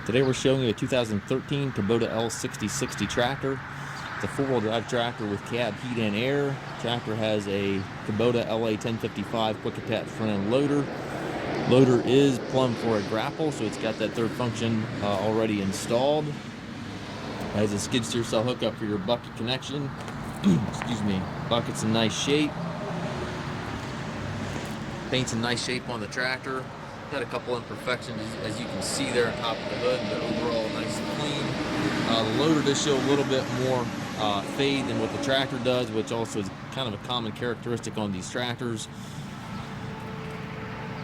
Today we're showing you a 2013 Kubota L6060 tractor. It's a four-wheel drive tractor with cab heat and air. Tractor has a Kubota LA1055 quick attach front end loader. Loader is plumbed for a grapple, so it's got that third function already installed. Has a skid steer cell hookup for your bucket connection. Excuse me. Bucket's in nice shape. Paint's in nice shape on the tractor. Got a couple imperfections as you can see there on top of the hood, but overall nice and clean. The loader does show a little bit more fade than what the tractor does, which also is kind of a common characteristic on these tractors.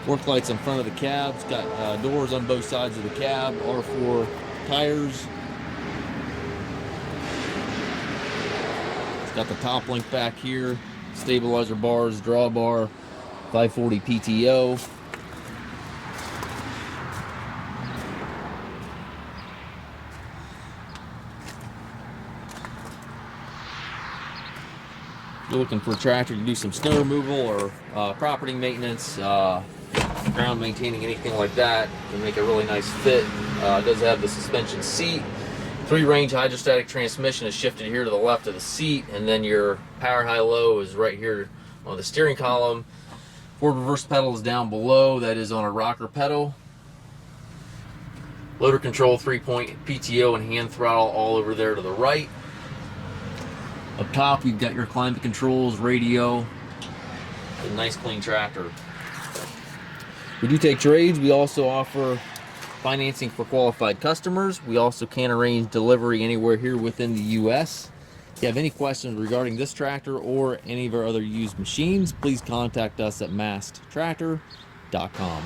Work lights in front of the cab. It's got doors on both sides of the cab, R4 tires. It's got the top link back here, stabilizer bars, drawbar, 540 PTO. If you're looking for a tractor to do some snow removal or property maintenance, ground maintaining, anything like that, can make a really nice fit. It does have the suspension seat. 3 range hydrostatic transmission is shifted here to the left of the seat, and then your power high-low is right here on the steering column. Forward reverse pedal is down below. That is on a rocker pedal. Loader control, 3-point PTO and hand throttle all over there to the right. Up top, you've got your climate controls, radio. A nice clean tractor. We do take trades. We also offer financing for qualified customers. We also can arrange delivery anywhere here within the U.S. If you have any questions regarding this tractor or any of our other used machines, please contact us at masttractor.com.